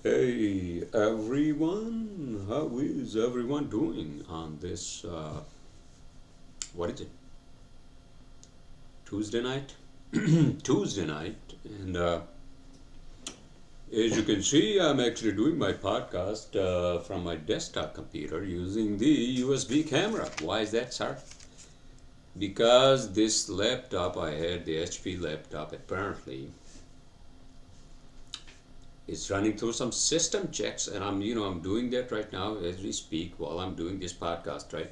Hey everyone, how is everyone doing on this, what is it, Tuesday night? Tuesday night, and as you can see, I'm actually doing my podcast from my desktop computer using the USB camera. Why is that, sir? Because this laptop I had, the HP laptop, apparently is running through some system checks, and I'm doing that right now as we speak while I'm doing this podcast, right?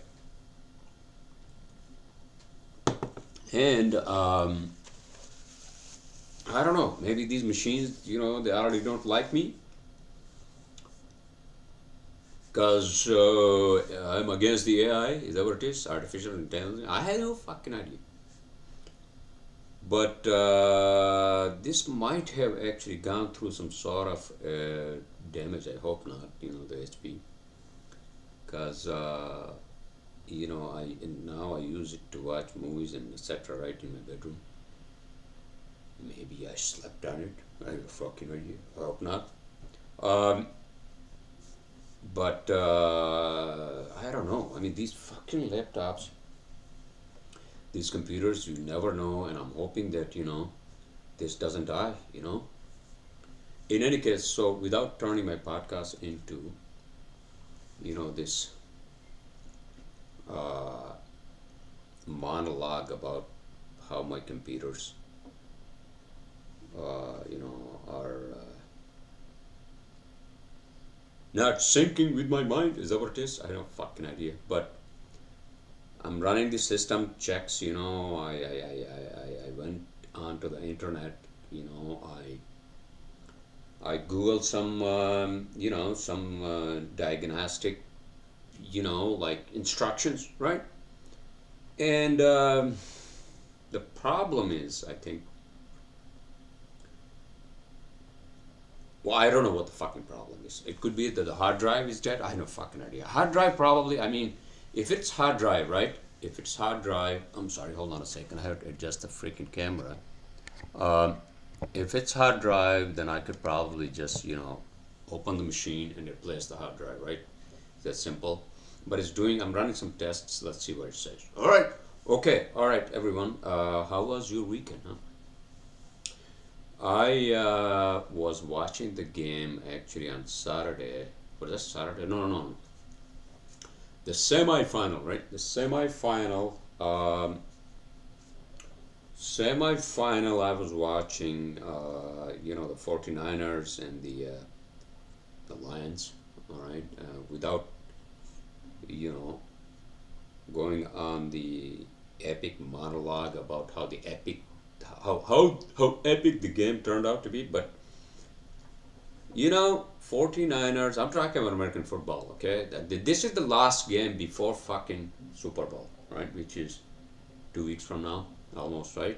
And I don't know. Maybe these machines, they already don't like me because I'm against the AI. Is that what it is? Artificial intelligence. I had no fucking idea. But this might have actually gone through some sort of damage. I hope not. The HP, because now I use it to watch movies and etc. Right in my bedroom. Maybe I slept on it. I have a fucking idea. I hope not. Um, But I don't know. I mean, these fucking laptops, these computers, you never know. And I'm hoping that, this doesn't die. In any case, so without turning my podcast into, this uh, monologue about how my computers, are not syncing with my mind. Is that what it is? I don't fucking idea. But I'm running the system checks. I went onto the internet. I googled some some diagnostic like instructions, right? And the problem is, I think, well, I don't know what the fucking problem is. It could be that the hard drive is dead. I have no fucking idea. Hard drive probably. I mean, if it's hard drive, right? If it's hard drive, I'm sorry. Hold on a second. I have to adjust the freaking camera. Um, if it's hard drive, then I could probably just open the machine and replace the hard drive, right? That's simple. But it's doing. I'm running some tests. Let's see what it says. All right. Okay. All right, everyone. How was your weekend, huh? I was watching the game actually on Saturday. Was that Saturday? No, no, no. The semi-final, right? The semi-final. Semi-final. I was watching. The 49ers and the Lions. All right. Without you know going on the epic monologue about how epic the game turned out to be, but 49ers, I'm talking about American football, okay? This is the last game before fucking Super Bowl, right? Which is 2 weeks from now, almost, right?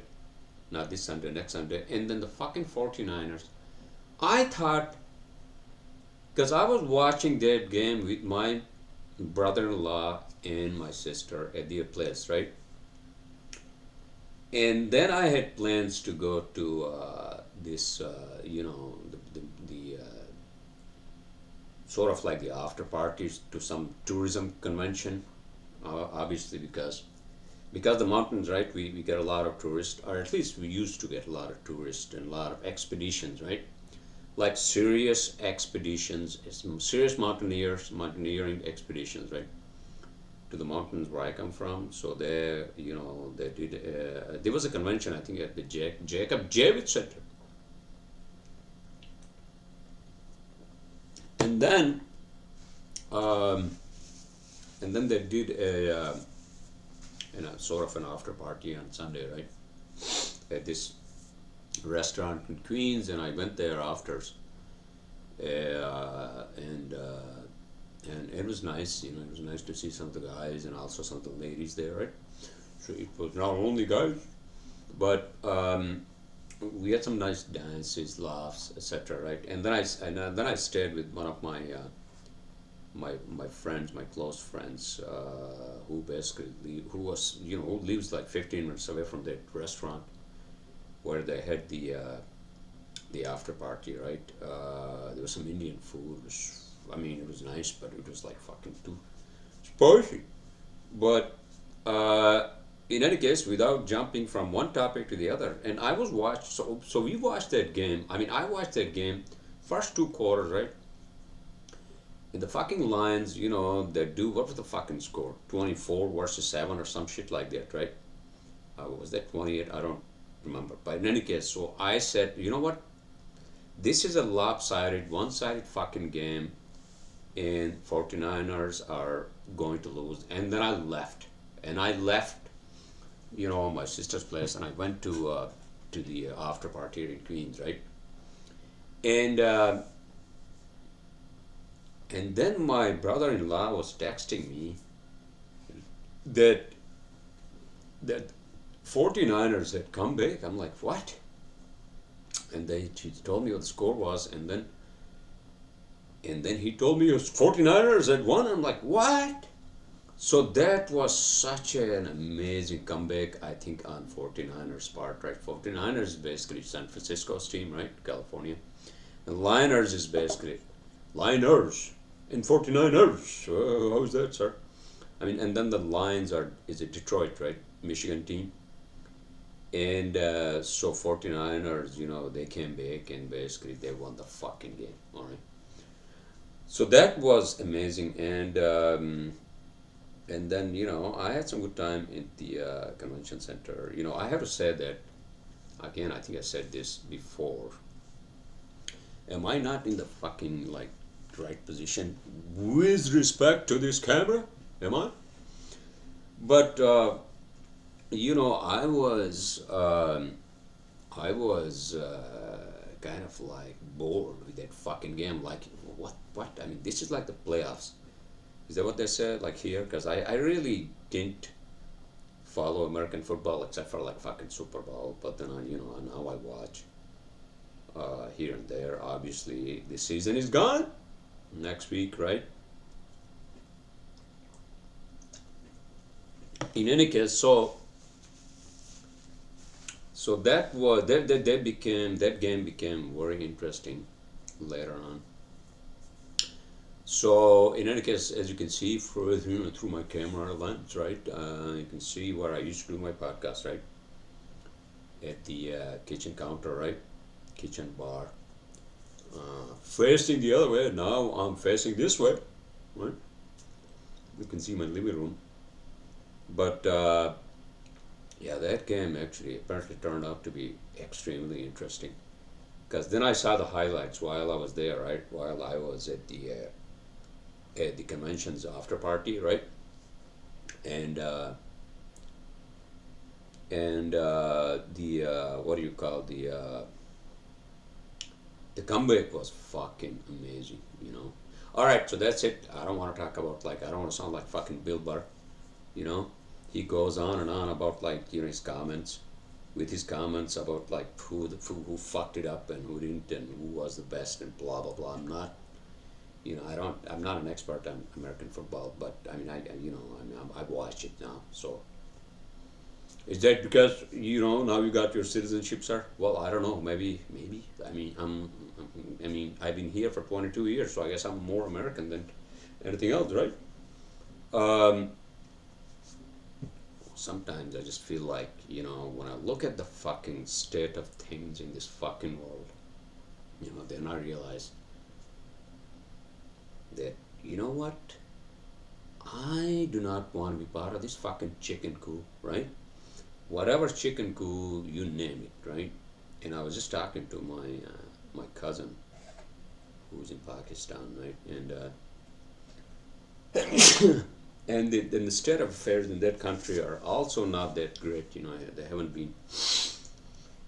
Not this Sunday, next Sunday. And then the fucking 49ers. I thought, because I was watching that game with my brother in law and my sister at their place, right? And then I had plans to go to this, the sort of like the after parties to some tourism convention, obviously because the mountains, right? We get a lot of tourists, or at least we used to get a lot of tourists and a lot of expeditions, right? Like serious expeditions, serious mountaineering expeditions, right? To the mountains where I come from. So they did. There was a convention, I think, at the Jacob Javits Center, and then um, they did sort of an after party on Sunday, right? At this restaurant in Queens, and I went there after, and it was nice. It was nice to see some of the guys and also some of the ladies there, right? So it was not only guys, but we had some nice dances, laughs, etc. Right? And then I stayed with one of my friends, my close friends, who was who lives like 15 minutes away from that restaurant where they had the the after party, right? There was some Indian food. I mean, it was nice, but it was like fucking too spicy. But uh, in any case, without jumping from one topic to the other, and I was watched. So we watched that game. I mean, I watched that game, first two quarters, right? In the fucking Lions, they do what was the fucking score? 24 versus 7 or some shit like that, right? Was that 28? I don't remember. But in any case, so I said, you know what? This is a lopsided, one-sided fucking game, and 49ers are going to lose. And then I left. And I left, my sister's place, and I went to the after party in Queens, right? And and then my brother-in-law was texting me that that 49ers had come back. I'm like, what? And he told me what the score was, and then he told me it was 49ers had won. I'm like, what? So that was such an amazing comeback, I think, on 49ers part, right? 49ers is basically San Francisco's team, right? California. And Liners is basically Liners and 49ers. How's that, sir? I mean, and then the Lions is a Detroit, right? Michigan team. And so 49ers, they came back and basically they won the fucking game, all right? So that was amazing. And then, I had some good time in the convention center. I have to say that, again, I think I said this before. Am I not in the fucking, like, right position with respect to this camera? Am I? But, I was kind of like bored with that fucking game. Like, what? I mean, this is like the playoffs. Is that what they said? Like here? Because I really didn't follow American football except for like fucking Super Bowl. But then now I watch here and there. Obviously, the season is gone next week, right? In any case, so that game became very interesting later on. So in any case, as you can see through my camera lens, right, you can see where I used to do my podcast, right, at the kitchen counter, right, kitchen bar, facing the other way. Now I'm facing this way, right. You can see my living room, but yeah, that game actually apparently turned out to be extremely interesting. Because then I saw the highlights while I was there, right, while I was at the convention's after party, right? And the what do you call the comeback was fucking amazing. All right, so that's it. I don't want to talk about I don't want to sound like fucking Bill Burr, you know. He goes on and on about his comments, with his comments about who fucked it up and who didn't and who was the best and blah blah blah. I'm not an expert on American football, but I mean, I've watched it now. So, is that because now you got your citizenship, sir? Well, I don't know. Maybe. I've been here for 22 years, so I guess I'm more American than anything else, right? Um, Sometimes I just feel like when I look at the fucking state of things in this fucking world, then I realize that what? I do not want to be part of this fucking chicken coup, right? Whatever chicken coup, you name it, right? And I was just talking to my cousin who's in Pakistan, right? And the state of affairs in that country are also not that great, they haven't been.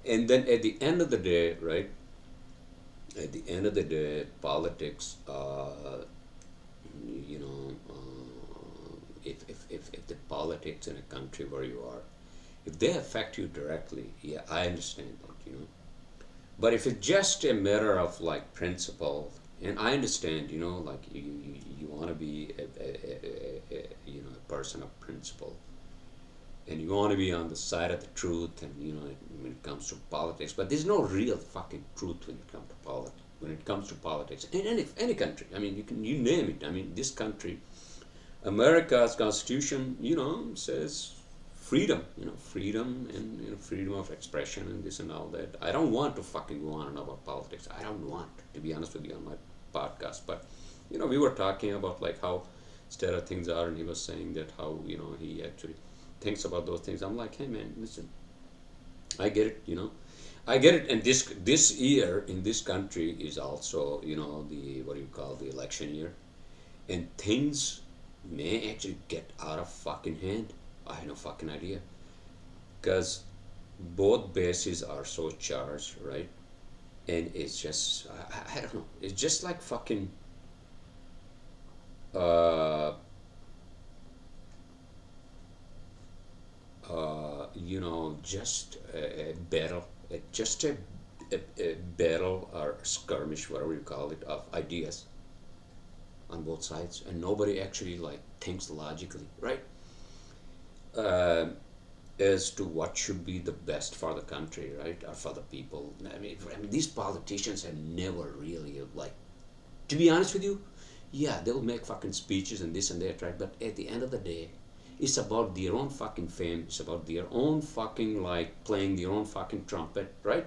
And then at the end of the day, right? At the end of the day, politics, if the politics in a country where you are, if they affect you directly, yeah, I understand that. But if it's just a matter of principle, and I understand, you want to be a person of principle, and you want to be on the side of the truth, and when it comes to politics. But there's no real fucking truth when it comes to politics. When it comes to politics, in any country, I mean, you name it. I mean, this country, America's Constitution, says freedom, freedom and freedom of expression and this and all that. I don't want to fucking go on and about politics. I don't want to be honest with you on my podcast. But we were talking about like how stereo things are, and he was saying that how he actually thinks about those things. I'm like, hey man, listen, I get it, I get it. And this year in this country is also the what do you call the election year, and things may actually get out of fucking hand. I have no fucking idea, because both bases are so charged, right? And it's just I don't know. It's just like fucking uh just a battle, a battle or skirmish, whatever you call it, of ideas on both sides, and nobody actually like thinks logically, right? Uh, as to what should be the best for the country, right, or for the people. I mean, these politicians have never really like, to be honest with you, yeah, they'll make fucking speeches and this and that, right? But at the end of the day, it's about their own fucking fame. It's about their own fucking like playing their own fucking trumpet, right?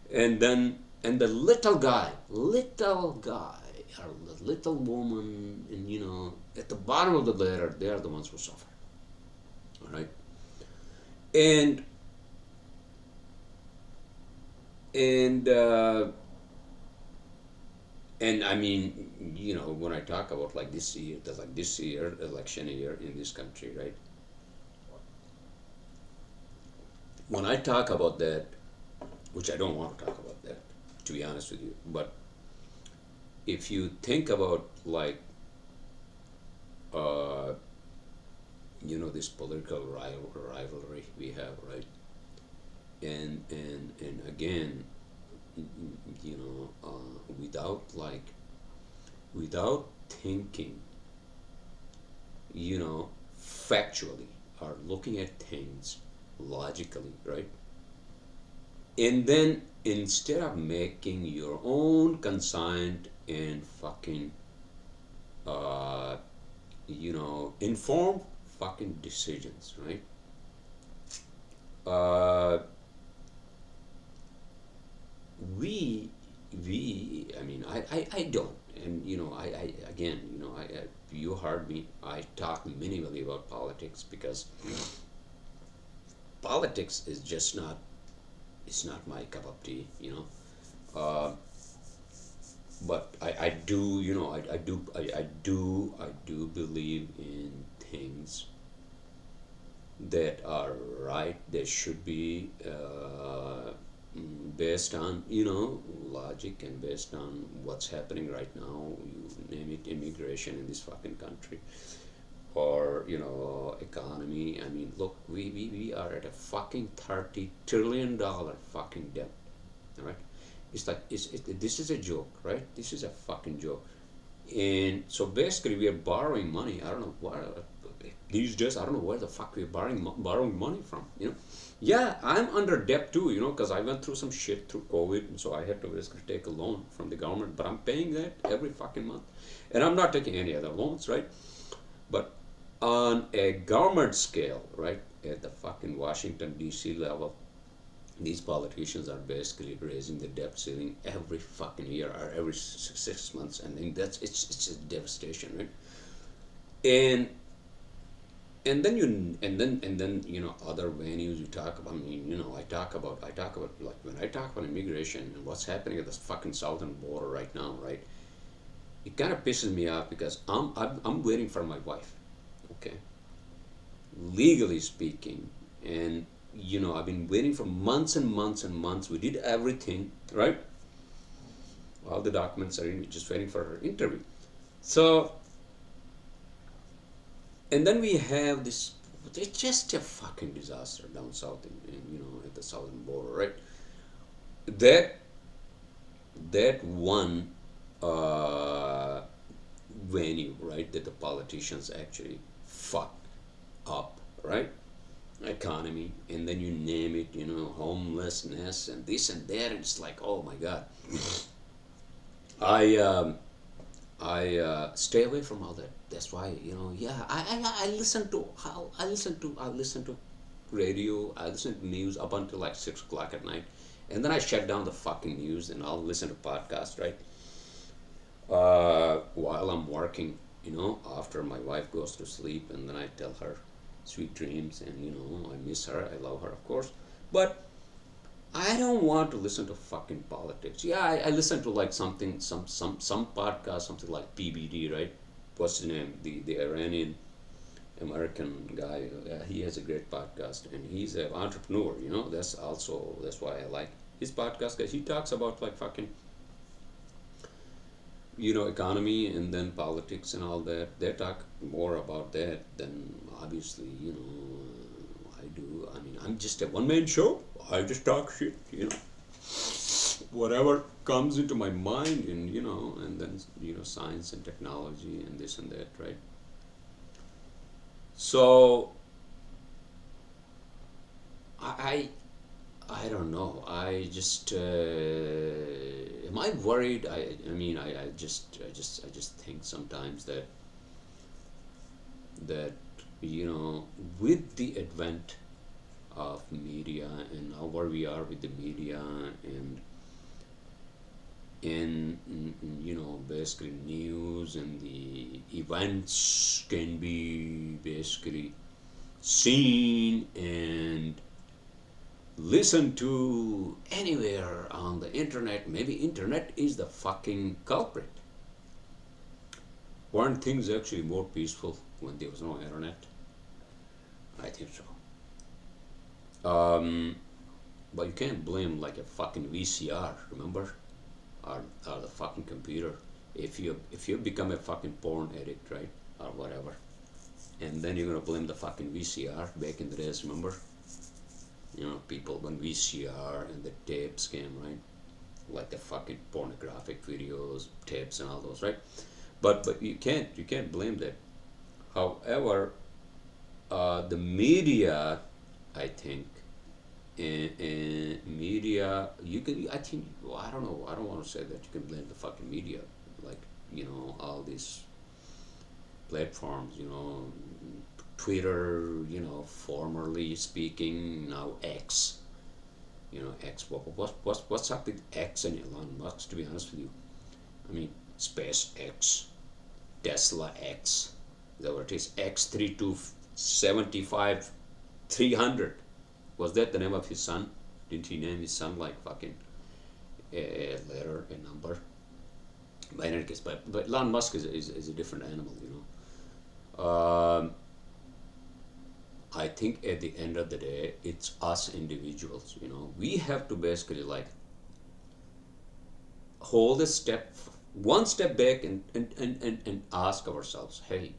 And the little guy, or the little woman, and at the bottom of the ladder, they are the ones who suffer. All right, and and uh, and I mean, when I talk about like this year, election year in this country, right? When I talk about that, which I don't want to talk about that, to be honest with you, but if you think about like, uh, this political rivalry we have, right? And again, without like, without thinking, factually, or looking at things logically, right? And then instead of making your own conscience and fucking uh, informed fucking decisions, right? Uh, we I mean, I don't, and I again, you heard me. I talk minimally about politics because politics is just not, it's not my cup of tea. Uh, but I do, I do believe in things that are right, that should be based on logic, and based on what's happening right now. You name it, immigration in this fucking country, or economy. I mean, look, we are at a fucking $30 trillion fucking debt. All right, it's like this is a joke, right? This is a fucking joke. And so basically, we are borrowing money. I don't know what these days. I don't know where the fuck we're borrowing money from. Yeah, I'm under debt too. Because I went through some shit through COVID, and so I had to basically take a loan from the government. But I'm paying that every fucking month, and I'm not taking any other loans, right? But on a government scale, right, at the fucking Washington D.C. level, these politicians are basically raising the debt ceiling every fucking year, or every 6 months, and then it's a devastation, right? And and then other venues you talk about. I mean, I talk about like, when I talk about immigration and what's happening at the fucking southern border right now, right? It kind of pisses me off because I'm waiting for my wife, okay? Legally speaking, and I've been waiting for months and months and months. We did everything, right? All the documents are in, just waiting for her interview. So, and then we have this. It's just a fucking disaster down south, in at the southern border, right? That that one uh, venue, right? That the politicians actually fucked up, right? economy, and then you name it, homelessness and this and that, and it's like, oh my god. I stay away from all that. That's why, yeah, I listen to how I listen to radio. I listen to news up until like 6 o'clock at night, and then I shut down the fucking news and I'll listen to podcasts, right? While I'm working, after my wife goes to sleep, and then I tell her sweet dreams, and I miss her. I love her, of course, but I don't want to listen to fucking politics. Yeah, I listen to like something, some podcast, something like PBD, right? What's his name? The Iranian American guy. He has a great podcast, and he's an entrepreneur. That's why I like his podcast, because he talks about like fucking economy and then politics and all that. They talk more about that than obviously I do. I mean, I'm just a one man show. I just talk shit, whatever comes into my mind, and then science and technology and this and that, right? So I I don't know. I just am I worried? I mean I just think sometimes that you know with the advent of media and now where we are with the media and in basically news and the events can be basically seen and listen to anywhere on the internet. Maybe internet is the fucking culprit. Weren't things actually more peaceful when there was no internet? I think so. But you can't blame like a fucking VCR, remember, or the fucking computer. If you become a fucking porn addict, right, or whatever, and then you're gonna blame the fucking VCR back in the days, remember? People when VCR and the tapes came, right? Like the fucking pornographic videos, tapes, and all those, right? But you can't blame that. However, the media, I think, in media, you can. I think. Well, I don't know. I don't want to say that you can blame the fucking media, like all these platforms. Twitter. Formerly speaking, now X. X. What's up with X and Elon Musk? To be honest with you, I mean, SpaceX, Tesla X. Is that what it is? X 3275 300. Was that the name of his son? Didn't he name his son like fucking a letter, a number? But in any case, but Elon Musk is a different animal, I think at the end of the day, it's us individuals. We have to basically like hold one step back and ask ourselves, hey,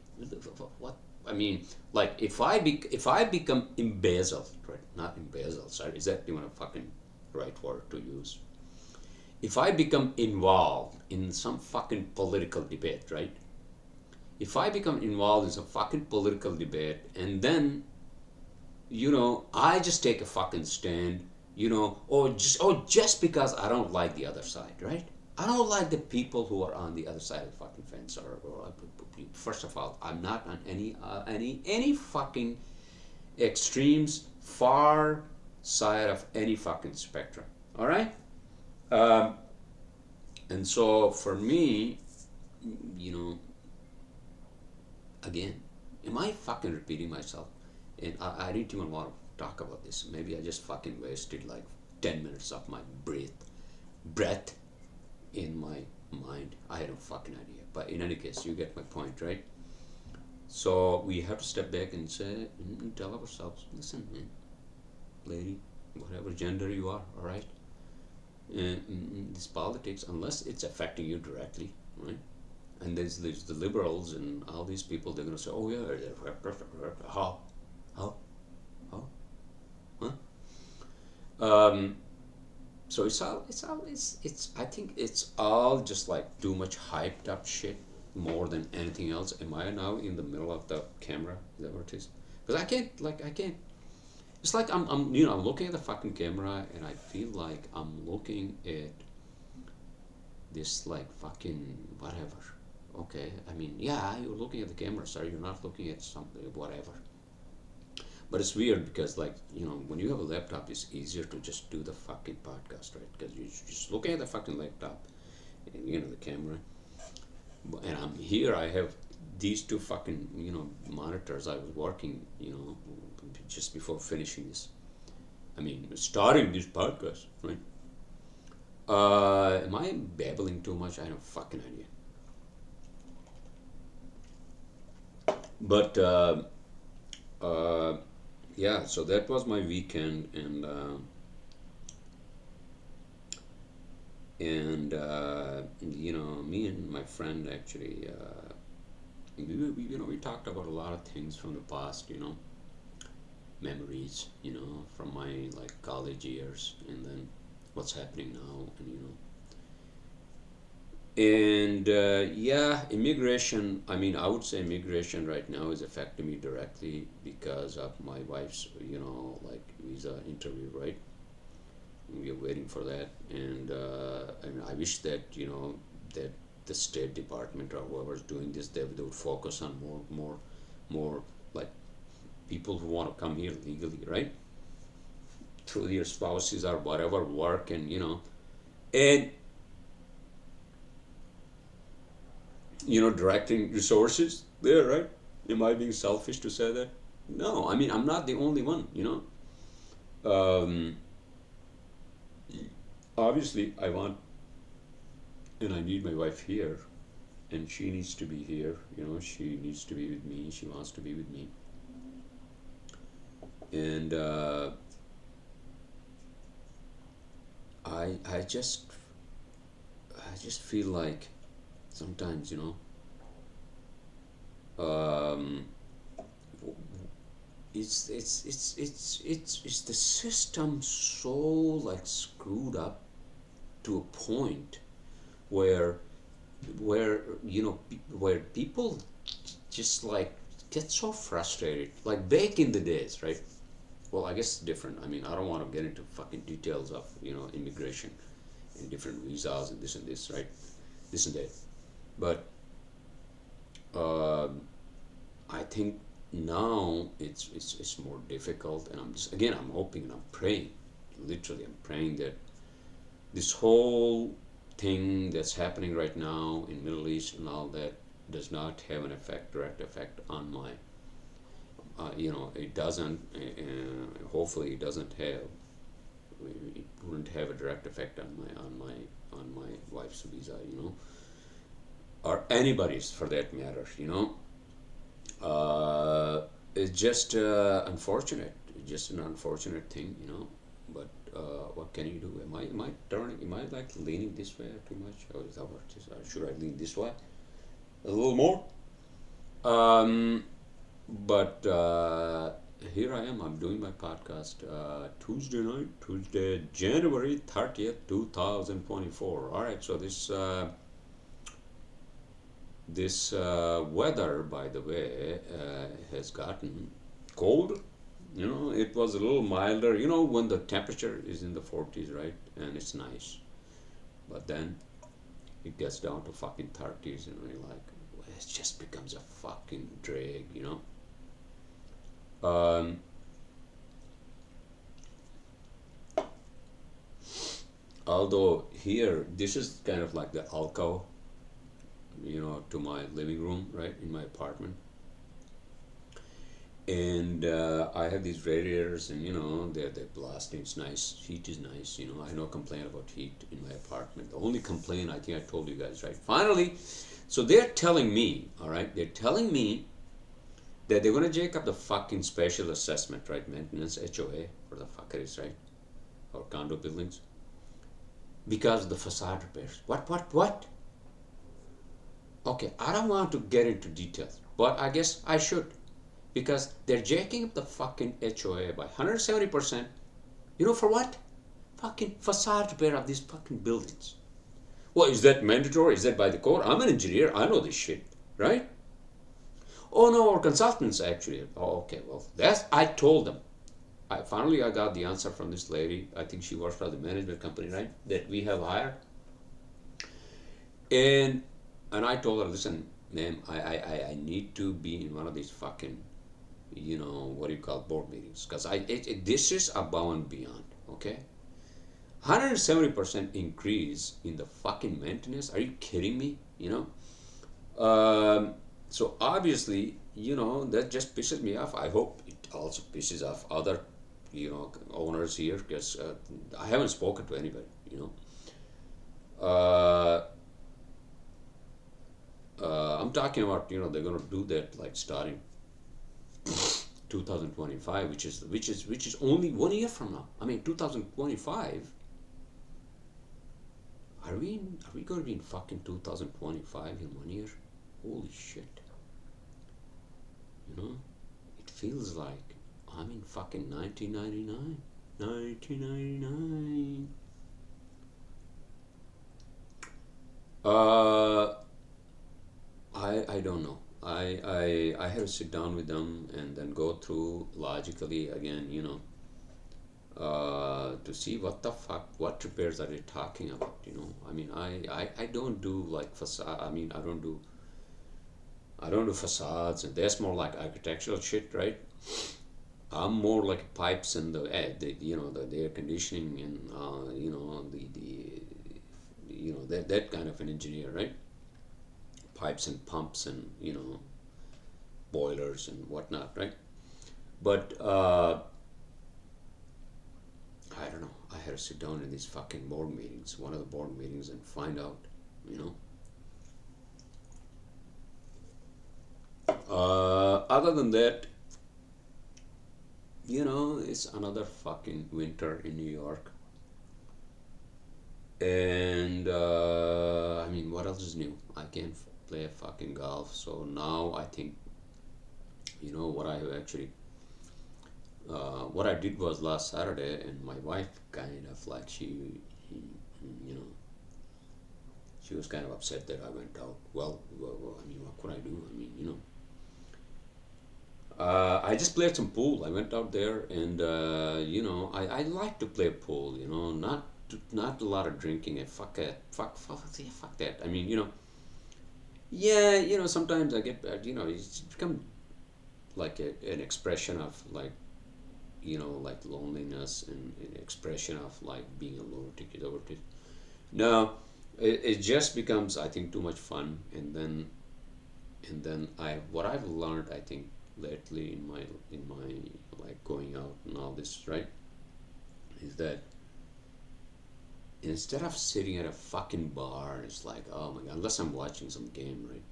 what? I mean, like if I become embezzled, right? Not embezzled, sorry, is that even a fucking right word to use? If I become involved in some fucking political debate, right? If I become involved in some fucking political debate and then I just take a fucking stand, or just because I don't like the other side, right? I don't like the people who are on the other side of the fucking fence, or first of all, I'm not on any fucking extremes, far side of any fucking spectrum. All right, um, and so for me, you know, again, am I fucking repeating myself? And I didn't even want to talk about this. Maybe I just fucking wasted like 10 minutes of my breath in my mind. I had no fucking idea. But in any case, you get my point, right? So we have to step back and say, tell ourselves, listen, man, lady, whatever gender you are, all right? This politics, unless it's affecting you directly, right? And there's the liberals and all these people. They're gonna say, oh yeah, how, how, how, huh? Um, so it's I think it's all just like too much hyped up shit more than anything else. Am I now in the middle of the camera? Is that what it is? Because I can't. It's like I'm looking at the fucking camera and I feel like I'm looking at this like fucking whatever. Okay, I mean, yeah, you're looking at the camera, sir. You're not looking at something, whatever. But it's weird because, like, when you have a laptop, it's easier to just do the fucking podcast, right? Because you're just looking at the fucking laptop and, the camera. And I'm here, I have these two fucking, monitors. I was working, just before finishing this. I mean, starting this podcast, right? Am I babbling too much? I have no fucking idea. But, uh, yeah, so that was my weekend, and me and my friend actually, we talked about a lot of things from the past, memories, from my like college years, and then what's happening now, and yeah, immigration. I mean, I would say immigration right now is affecting me directly because of my wife's, like visa interview, right? We are waiting for that, and I mean, I wish that that the State Department or whoever's doing this, they would focus on more like people who want to come here legally, right? Through their spouses or whatever work, and directing resources there, right? Am I being selfish to say that? No, I mean, I'm not the only one. Um, Obviously, I want and I need my wife here, and she needs to be here. She needs to be with me. She wants to be with me, and I just feel like sometimes, um, it's the system so like screwed up to a point where where people just like get so frustrated, like back in the days, right? Well, I guess it's different. I mean, I don't want to get into fucking details of immigration and different visas and this, right? This and that. But uh, I think now it's more difficult, and I'm just again I'm hoping and I'm praying, literally I'm praying that this whole thing that's happening right now in Middle East and all that does not have an direct effect on my, it doesn't. Hopefully, it doesn't have. It wouldn't have a direct effect on my wife's visa, or anybody's for that matter, It's just unfortunate, just an unfortunate thing, But what can you do? Am I turning? Am I like leaning this way too much? Or is that what? Should I lean this way a little more? Um, but here I am. I'm doing my podcast Tuesday night, Tuesday, January 30th, 2024. All right. So this weather, by the way, has gotten cold. It was a little milder. When the temperature is in the 40s, right? And it's nice. But then it gets down to fucking 30s, and you're like, well, it just becomes a fucking drag. Um, Although here, this is kind of like the alcove, to my living room, right, in my apartment. And I have these radiators, and they're blasting. It's nice. Heat is nice. I have no complaint about heat in my apartment. The only complaint, I think I told you guys, right? Finally, so they're telling me, all right, they're telling me that they're gonna jack up the fucking special assessment, right? Maintenance HOA, or the fuck it is, right? Or condo buildings, because of the facade repairs. What? Okay, I don't want to get into details, but I guess I should. Because they're jacking up the fucking HOA by 170%. For what? Fucking facade repair of these fucking buildings. Well, is that mandatory? Is that by the code? I'm an engineer. I know this shit, right? Oh no, our consultants actually. Oh, okay. Well, I told them. I got the answer from this lady. I think she works for the management company, right? That we have hired, and I told her, listen, ma'am, I need to be in one of these fucking, what do you call board meetings, because this is above and beyond, okay? 170% increase in the fucking maintenance. Are you kidding me? So obviously, that just pisses me off. I hope it also pisses off other, owners here, because I haven't spoken to anybody. Uh, I'm talking about, they're gonna do that like starting 2025, which is only 1 year from now. I mean, 2025. Are we gonna be in fucking 2025 in 1 year? Holy shit! You know, it feels like I'm in fucking 1999. 1999. Uh, I don't know. I had to sit down with them and then go through logically again, to see what the fuck, what repairs are they talking about, I mean, I don't do like facade. I mean, I don't do facades, and that's more like architectural shit, right? I'm more like pipes and the air conditioning and that kind of an engineer, right? Pipes and pumps and boilers and whatnot, right? But I don't know. I had to sit down in these fucking board meetings, one of the board meetings, and find out, you know. Other than that, it's another fucking winter in New York. And I mean, what else is new? I can't play a fucking golf. So now I think, what I actually, what I did was last Saturday, and my wife kind of like you know, she was kind of upset that I went out. Well, I mean, what could I do? I mean, I just played some pool. I went out there, and I like to play pool. Not a lot of drinking. And fuck it, yeah, fuck that. I mean, yeah, sometimes I get, it's become like an expression of like, like loneliness, and an expression of like being a lunatic. No, it just becomes, I think, too much fun, and then what I've learned, I think, lately in my like going out and all this, right, is that instead of sitting at a fucking bar, it's like, oh my god, unless I'm watching some game, right,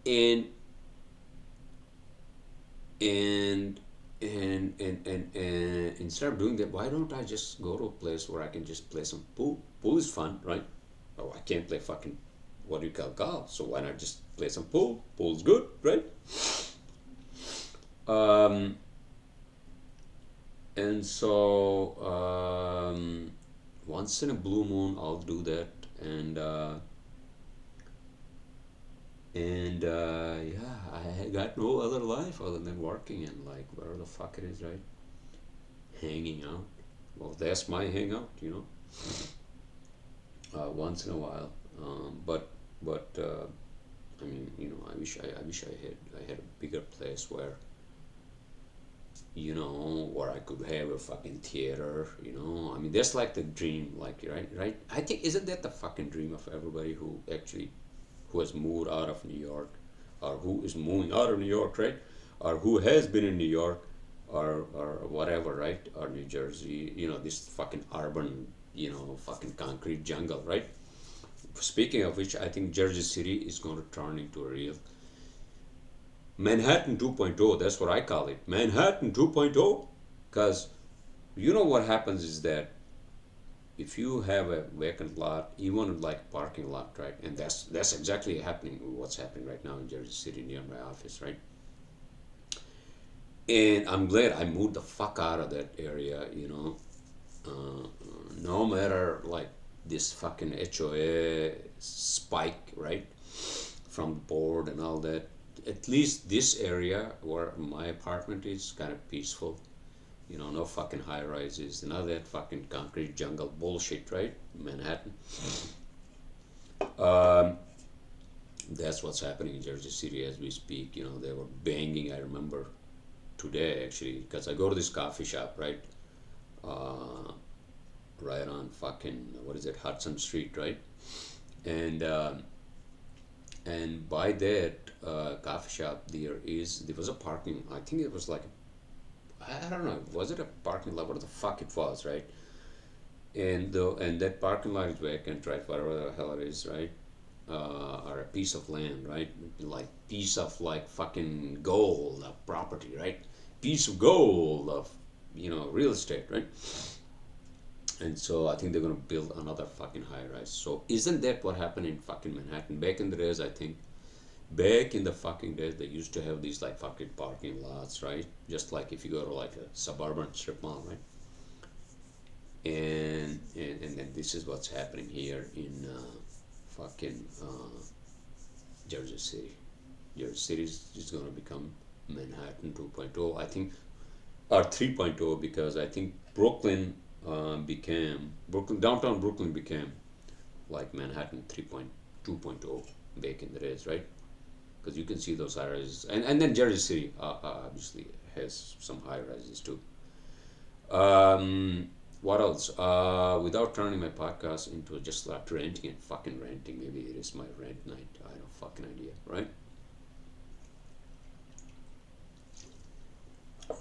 and and and instead of doing that, why don't I just go to a place where I can just play some pool? Pool is fun, right? Oh, I can't play fucking, what do you call, golf, so why not just play some pool? Pool's good, right? um and so once in a blue moon I'll do that, and yeah, I got no other life other than working and like wherever the fuck it is, right? Hanging out. Well, that's my hangout, once in a while. But I mean, I wish I had a bigger place where I could have a fucking theater. I mean, that's like the dream, like, right. I think, isn't that the fucking dream of everybody who has moved out of New York, or who is moving out of New York, right? Or who has been in New York, or whatever, right? Or New Jersey, this fucking urban, fucking concrete jungle, right? Speaking of which, I think Jersey City is going to turn into a real Manhattan 2.0. That's what I call it. Manhattan 2.0. Because what happens is that if you have a vacant lot, even like parking lot, right? And that's exactly what's happening right now in Jersey City near my office, right? And I'm glad I moved the fuck out of that area, no matter like this fucking HOA spike, right? From the board and all that. At least this area where my apartment is kind of peaceful. No fucking high rises, none of that fucking concrete jungle bullshit, right? Manhattan. Um, that's what's happening in Jersey City as we speak. They were banging. I remember today actually, because I go to this coffee shop, right? Uh, right on fucking what is it, Hudson Street, right? And by that coffee shop there was a parking. I think it was like I don't know. Was it a parking lot? What the fuck it was, right? And that parking lot is vacant, right? Whatever the hell it is, right? Or a piece of land, right? Like piece of like fucking gold of property, right? Piece of gold of real estate, right? And so I think they're gonna build another fucking high rise. So isn't that what happened in fucking Manhattan back in the days? I think back in the fucking days they used to have these like fucking parking lots, right? Just like if you go to like a suburban strip mall, right? And then this is what's happening here in fucking Jersey City. Jersey City is going to become Manhattan 2.0, I think, or 3.0, because I think Brooklyn, downtown Brooklyn became like Manhattan 3.2.0 back in the days, right? Because you can see those high rises, and then Jersey City obviously has some high rises too. Um, what else? Without turning my podcast into just like ranting and fucking ranting, maybe it is my rant night. I have no fucking idea, right?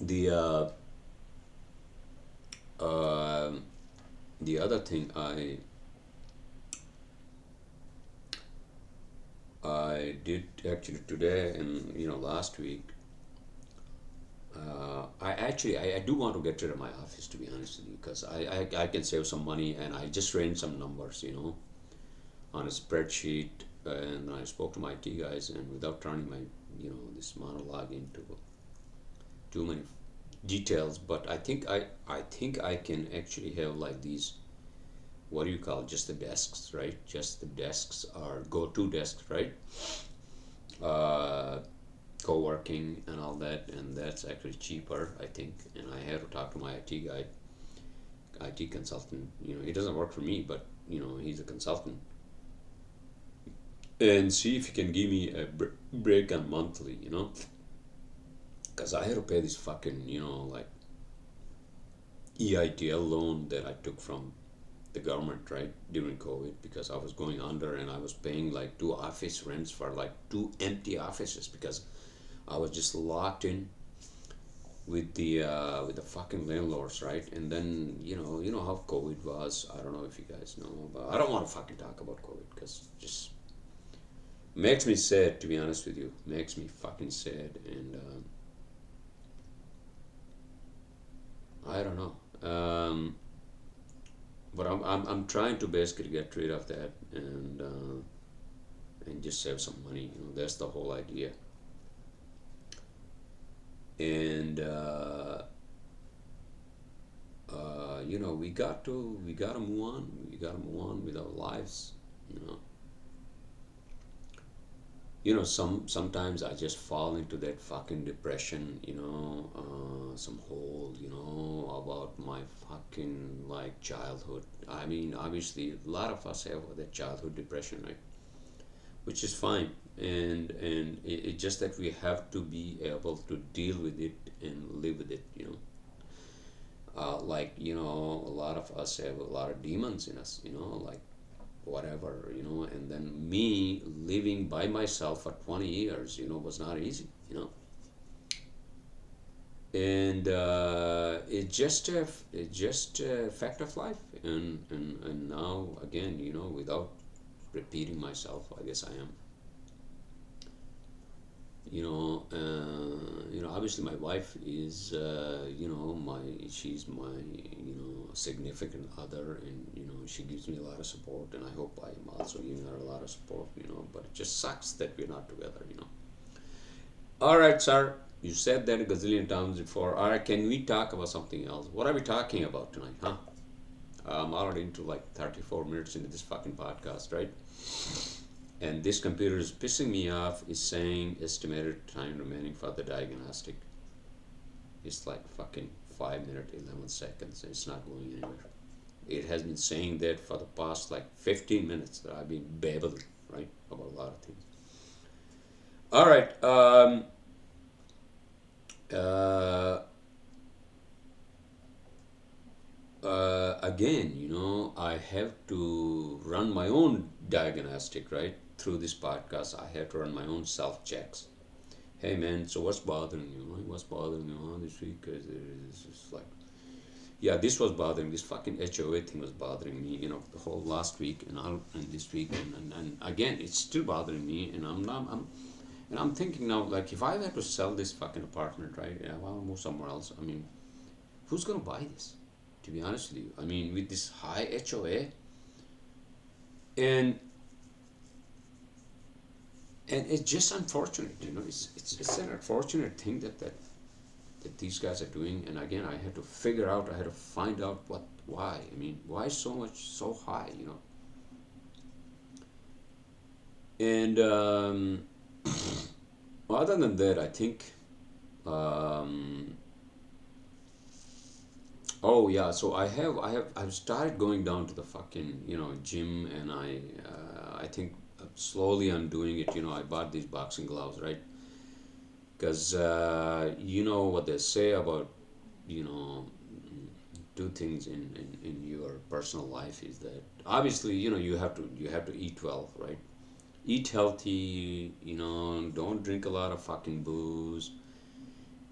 The uh, the other thing I did actually today and last week. I do want to get rid of my office, to be honest with you, because I can save some money, and I just ran some numbers, on a spreadsheet, and I spoke to my IT guys, and without turning my this monologue into too many details, but I think I can actually have like these, what do you call it? Just the desks, right? Just the desks are go-to desks, right? Uh, Co-working and all that, and that's actually cheaper, I think. And I had to talk to my IT guy, IT consultant. He doesn't work for me, but he's a consultant, and see if he can give me a break on monthly. Because I had to pay this fucking like EITL loan that I took from the government, right, during COVID, because I was going under, and I was paying like two office rents for like two empty offices because I was just locked in with the fucking landlords, right? And then you know how COVID was. I don't know if you guys know, but I don't want to fucking talk about COVID because just makes me sad, to be honest with you. Makes me fucking sad, and I don't know. But I'm trying to basically get rid of that and just save some money. That's the whole idea. And we gotta move on. We gotta move on with our lives. You know. Sometimes I just fall into that fucking depression. Some whole. About my fucking like childhood. I mean, obviously, a lot of us have that childhood depression, right? Which is fine, and it's just that we have to be able to deal with it and live with it. Like a lot of us have a lot of demons in us. Like whatever. And then me living by myself for 20 years was not easy. And it's just a fact of life, and now again, without repeating myself, I guess I am. Obviously my wife is, she's my, significant other, and, she gives me a lot of support, and I hope I am also giving her a lot of support, but it just sucks that we're not together. All right, sir, you said that a gazillion times before. All right, can we talk about something else? What are we talking about tonight, huh? I'm already into like 34 minutes into this fucking podcast, right? And this computer is pissing me off, is saying estimated time remaining for the diagnostic is like fucking 5 minutes 11 seconds. It's not going anywhere. It has been saying that for the past like 15 minutes that I've been babbling, right, about a lot of things. All right. Uh, Again, I have to run my own diagnostic, right? Through this podcast, I have to run my own self checks. Hey, man, so what's bothering you? Right? What's bothering you this week? It's just like, yeah, this was bothering. This fucking HOA thing was bothering me. The whole last week and this week, and again, it's still bothering me. And I'm thinking now, like, if I had to sell this fucking apartment, right? Yeah, well, I'll move somewhere else. I mean, who's gonna buy this? To be honest with you, I mean, with this high HOA, and it's just unfortunate, it's an unfortunate thing that these guys are doing. And again, I had to find out why. I mean, why so much so high. And other than that, I think. Um, oh yeah, so I've started going down to the fucking gym, and I think slowly I'm doing it. I bought these boxing gloves, right? Because you know what they say about you know do things in your personal life is that obviously you have to eat well, right? Eat healthy, don't drink a lot of fucking booze,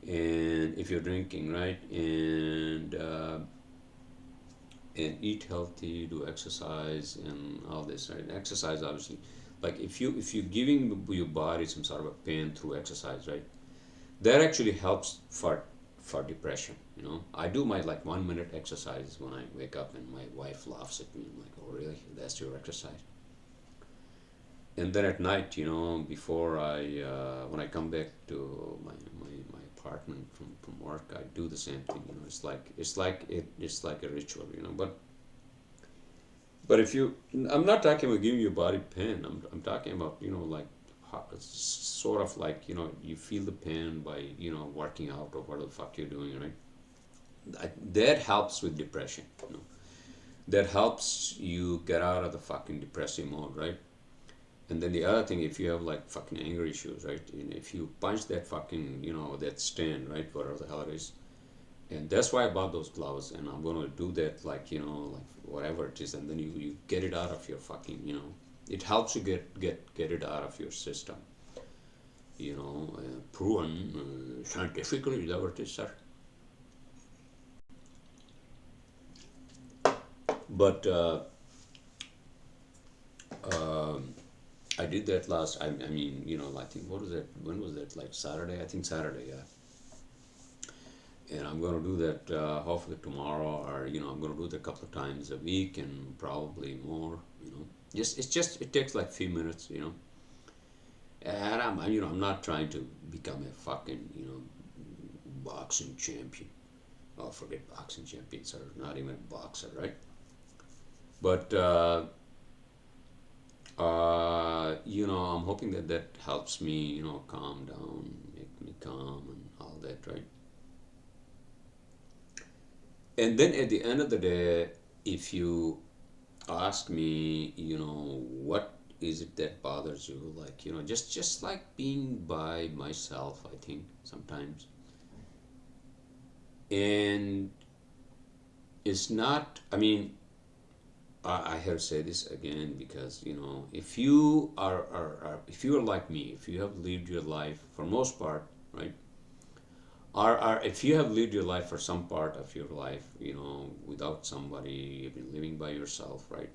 and if you're drinking, right, and eat healthy, do exercise and all this, right? Exercise, obviously, like if you're giving your body some sort of a pain through exercise, right? That actually helps for depression. I do my like 1 minute exercise when I wake up, and my wife laughs at me. I'm like, oh really? That's your exercise? And then at night, before I when I come back to my apartment from work, I do the same thing. It's like a ritual. But if you, I'm not talking about giving your body pain. I'm talking about like sort of like you feel the pain by working out or what the fuck you're doing, right? That helps with depression. That helps you get out of the fucking depressive mode, right? And then the other thing, if you have like fucking anger issues, right? And if you punch that fucking, that stand, right? Whatever the hell it is. And that's why I bought those gloves. And I'm going to do that, like, like whatever it is. And then you get it out of your fucking, it helps you get it out of your system. Proven scientifically, is that what it is, sir? But um, I did that last. I mean, I think what was that? When was that? Like Saturday? I think Saturday. Yeah. And I'm gonna do that hopefully tomorrow, or I'm gonna do it a couple of times a week, and probably more. It takes like few minutes. And I'm not trying to become a fucking boxing champion. Oh, forget boxing champions are not even a boxer, right? But I'm hoping that helps me, calm down, make me calm, and all that, right? And then at the end of the day, if you ask me, what is it that bothers you? Like, just like being by myself, I think sometimes. And it's not, I mean, I have to say this again because, if if you are like me, if you have lived your life for most part, right? Or if you have lived your life for some part of your life, without somebody, you've been living by yourself, right?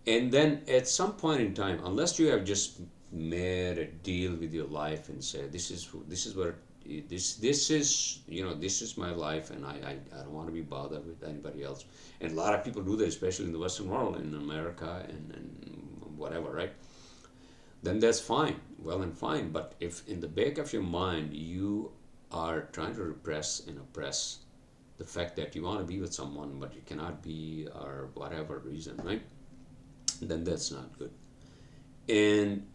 And then at some point in time, unless you have just made a deal with your life and said, this is where this is my life, and I don't want to be bothered with anybody else. And a lot of people do that, especially in the Western world, in America and whatever, right? Then that's fine, well and fine. But if in the back of your mind you are trying to repress and oppress the fact that you want to be with someone but you cannot be, or whatever reason, right? Then that's not good. And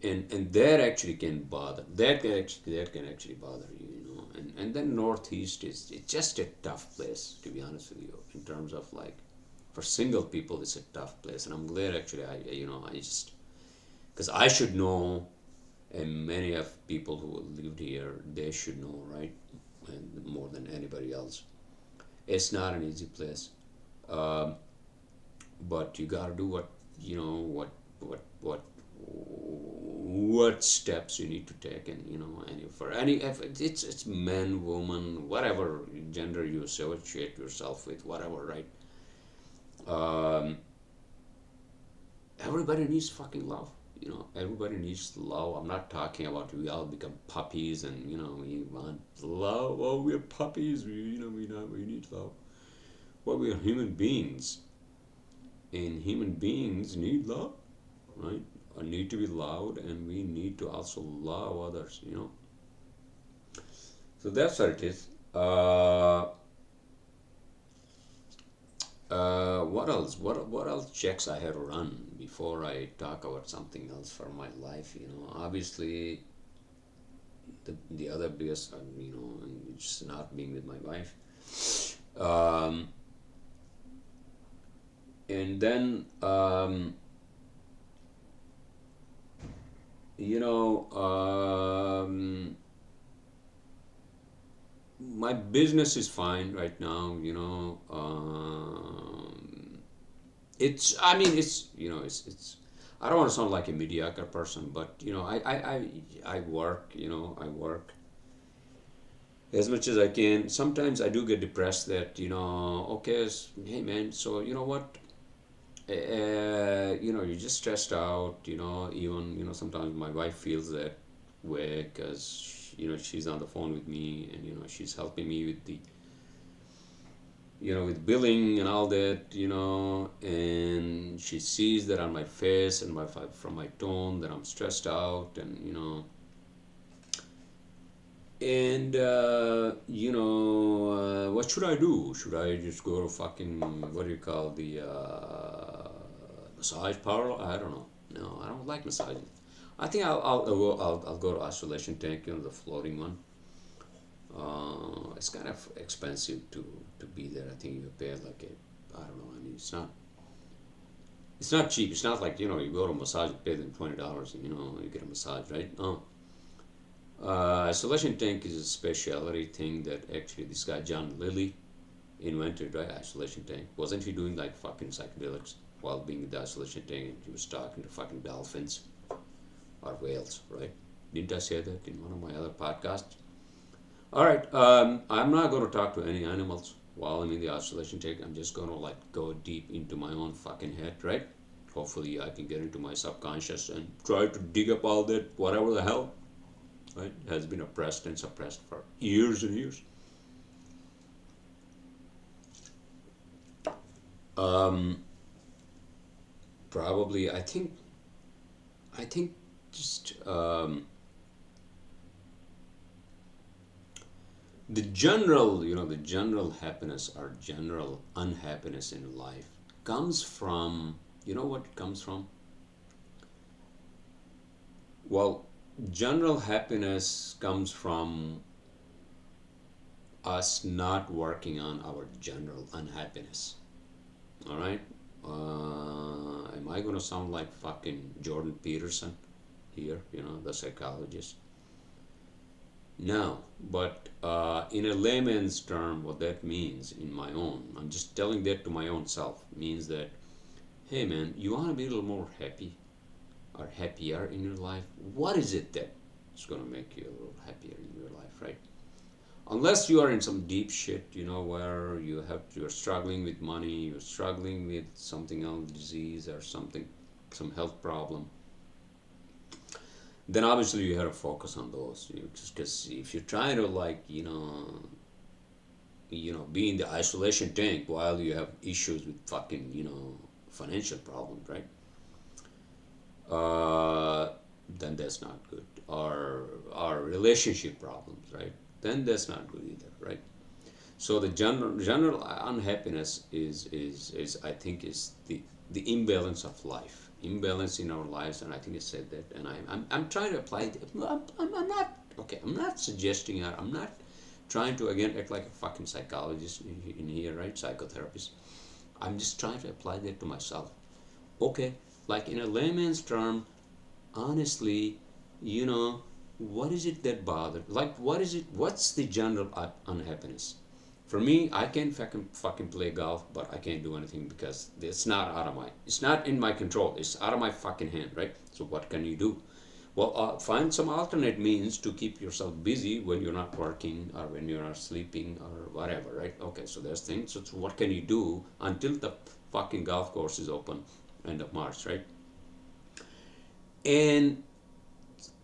that actually can bother. That can actually bother you, and then Northeast is it's just a tough place, to be honest with you, in terms of like, for single people, it's a tough place, and I'm glad actually I just, because I should know, and many of people who lived here, they should know, right? And more than anybody else, it's not an easy place. Um, but you got to do what you know what steps you need to take, and any for any if it's men, woman, whatever gender you associate yourself with, whatever, right? um, Everybody needs fucking love. Everybody needs love. I'm not talking about we all become puppies and we want love. Oh, we're puppies. We need love. Well, we are human beings, and human beings need love, right? Need to be loved, and we need to also love others. So that's what it is. What else? What else checks I had to run before I talk about something else for my life? Obviously the other biggest, just not being with my wife, um, and then you know my business is fine right now. It's I mean it's I don't want to sound like a mediocre person, but I work. I work as much as I can. Sometimes I do get depressed that okay, hey man, so you know what, you're just stressed out. Even sometimes my wife feels that way because she's on the phone with me, and she's helping me with the with billing and all that, and she sees that on my face and from my tone that I'm stressed out, and what should I do? Should I just go to fucking, what do you call the massage parlor? I don't know. No, I don't like massaging. I think I'll go to isolation tank, the floating one. It's kind of expensive to be there. I think you pay like I don't know. I mean, it's not cheap. It's not like you go to a massage, you pay them $20, and you get a massage, right? No. Isolation tank is a specialty thing that actually this guy John Lilly invented, right? Isolation tank. Wasn't he doing like fucking psychedelics while being in the isolation tank? And he was talking to fucking dolphins or whales, right? Didn't I say that in one of my other podcasts? All right, I'm not going to talk to any animals while I'm in the isolation tank. I'm just going to like go deep into my own fucking head, right? Hopefully, I can get into my subconscious and try to dig up all that whatever the hell, right, has been oppressed and suppressed for years and years. Um, Probably, I think just the general happiness or general unhappiness in life comes from, what it comes from? Well, general happiness comes from us not working on our general unhappiness. All right? Am I going to sound like fucking Jordan Peterson here, the psychologist? No, but in a layman's term, what that means in my own, I'm just telling that to my own self, means that, hey man, you want to be a little more happy or happier in your life? What is it that's going to make you a little happier in your life, right? Unless you are in some deep shit, where you're struggling with money, you're struggling with something else, disease or something, some health problem, then obviously you have to focus on those. Because if you're trying to like be in the isolation tank while you have issues with fucking financial problems, right? Then that's not good. Or relationship problems, right? Then that's not good either, right? So the general unhappiness is I think is the imbalance of life, imbalance in our lives, and I think I said that, and I'm trying to apply it. I'm not okay. I'm not suggesting, or I'm not trying to again act like a fucking psychologist in here, right? Psychotherapist. I'm just trying to apply that to myself. Okay, like in a layman's term, honestly, you know, what is it that bothers? Like, what is it? What's the general unhappiness? For me, I can fucking play golf, but I can't do anything because it's not in my control. It's out of my fucking hand, right? So what can you do? Well, find some alternate means to keep yourself busy when you're not working or when you're not sleeping or whatever, right? Okay, so there's things. So what can you do until the fucking golf course is open, end of March, right? And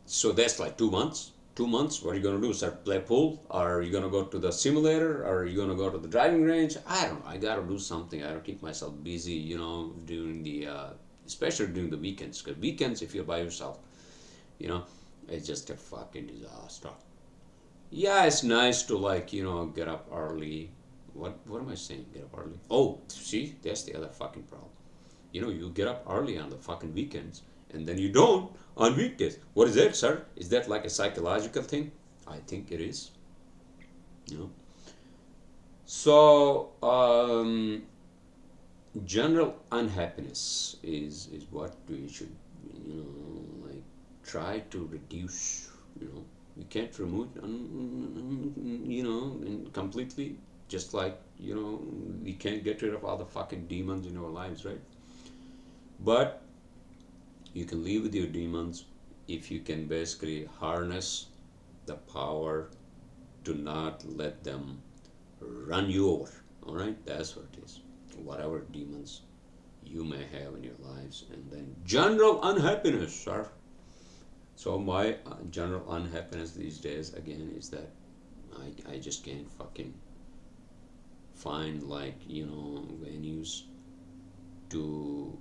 so that's like 2 months. 2 months, what are you gonna do? Start play pool? Or are you gonna go to the simulator? Or are you gonna go to the driving range? I don't know. I gotta do something. I gotta keep myself busy, during especially during the weekends. Because weekends, if you're by yourself, you know, it's just a fucking disaster. Yeah, it's nice to get up early. What am I saying? Get up early? Oh, see, that's the other fucking problem. You get up early on the fucking weekends, and then you don't on weekdays. What is that, sir? Is that like a psychological thing? I think it is. You know. So, general unhappiness is what we should, like try to reduce. We can't remove it, completely. Just like we can't get rid of all the fucking demons in our lives, right? But you can live with your demons if you can basically harness the power to not let them run you over. All right, that's what it is. Whatever demons you may have in your lives, and then general unhappiness, sir. So my general unhappiness these days again is that I just can't fucking find venues to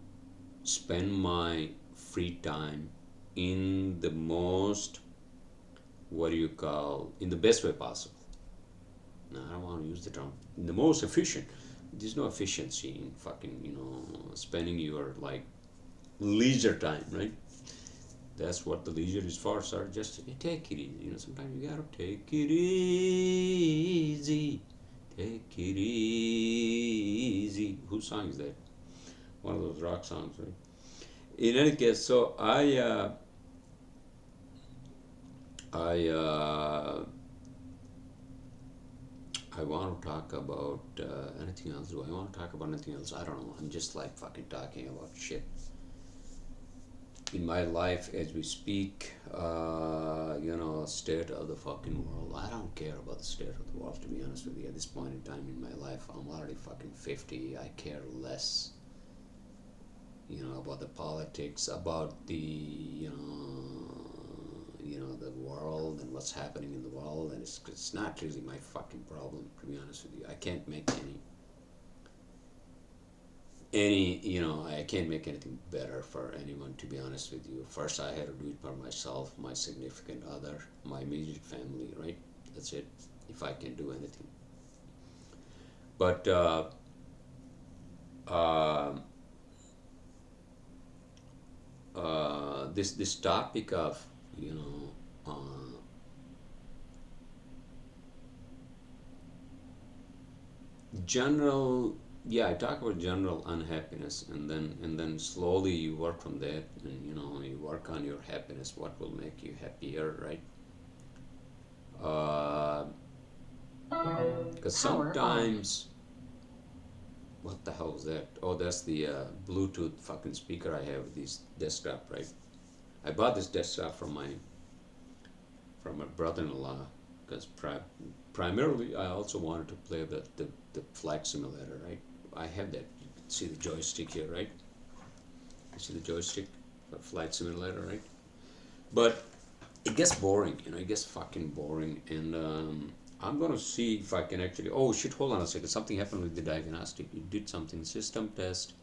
spend my free time in the most, what do you call, in the best way possible. No, I don't want to use the term in the most efficient. There's no efficiency in fucking spending your leisure time, right? That's what the leisure is for, sir. Just take it easy. Sometimes you gotta take it easy. Take it easy. Whose song is that? One of those rock songs, right? In any case, so I I want to talk about anything else. Do I want to talk about anything else? I don't know. I'm just fucking talking about shit in my life as we speak. State of the fucking world. I don't care about the state of the world, to be honest with you. At this point in time in my life, I'm already fucking 50. I care less, about the politics, about the world and what's happening in the world, and it's not really my fucking problem, to be honest with you. I can't make I can't make anything better for anyone, to be honest with you. First, I had to do it for myself, my significant other, my immediate family, right? That's it, if I can do anything. But this topic of general, yeah, I talk about general unhappiness, and then slowly you work from that, and you work on your happiness, what will make you happier, right? Because sometimes, what the hell is that? Oh, that's the Bluetooth fucking speaker I have with this desktop, right? I bought this desktop from my brother-in-law because primarily I also wanted to play the flight simulator, right? I have that. You can see the joystick here, right? You see the joystick for flight simulator, right? But it gets boring, it gets fucking boring, and I'm gonna see if I can actually. Oh shit! Hold on a second. Something happened with the diagnostic. It did something. System test.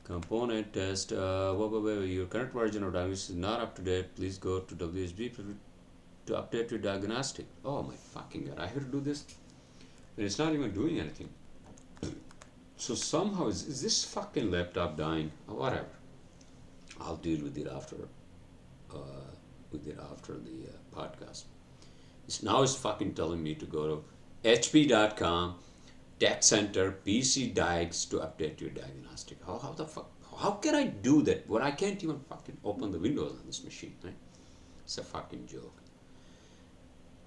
Component test. Your current version of diagnosis is not up to date. Please go to WSB to update your diagnostic. Oh my fucking god! I had to do this, and it's not even doing anything. So somehow is this fucking laptop dying? Whatever. I'll deal with it after. The podcast. It's fucking telling me to go to hp.com, tech center, PC Diags to update your diagnostic. How the fuck? How can I do that when I can't even fucking open the Windows on this machine, right? It's a fucking joke.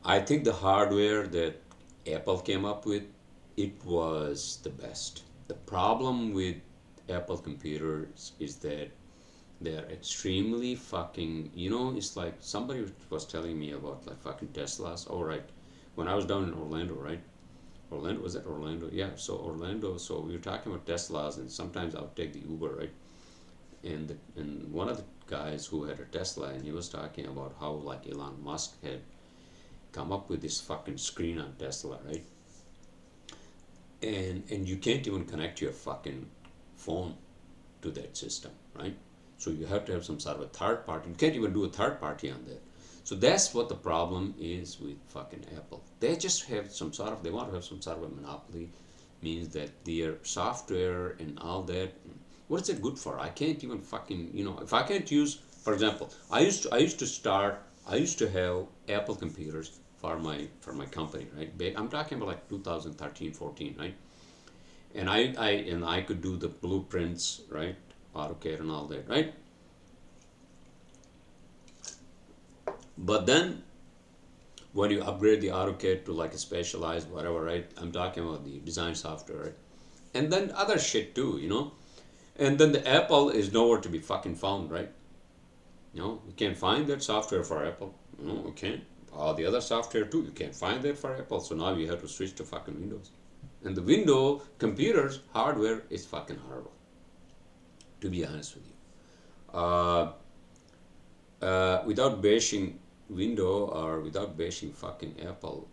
I think the hardware that Apple came up with, it was the best. The problem with Apple computers is that they're extremely fucking, it's like somebody was telling me about like fucking Teslas. All right. When I was down in Orlando, right? Orlando, was it Orlando? Yeah, so Orlando, so we were talking about Teslas, and sometimes I'll take the Uber, right? And one of the guys who had a Tesla, and he was talking about how like Elon Musk had come up with this fucking screen on Tesla, right? And you can't even connect your fucking phone to that system, right? So you have to have some sort of a third party. You can't even do a third party on that. So that's what the problem is with fucking Apple. They just have some sort of, they want to have some sort of a monopoly, means that their software and all that, what is it good for? I can't even fucking, if I can't use, for example, I used to have Apple computers for my company, right? I'm talking about like 2013, 14, right? And I could do the blueprints, right? AutoCAD and all that, right? But then when you upgrade the AutoCAD to like a specialized whatever, right? I'm talking about the design software, right? And then other shit too. And then the Apple is nowhere to be fucking found, right? You can't find that software for Apple. No, you can't. All the other software too, you can't find that for Apple. So now you have to switch to fucking Windows. And the Windows computers hardware is fucking horrible, to be honest with you. Without bashing Window or without bashing fucking Apple,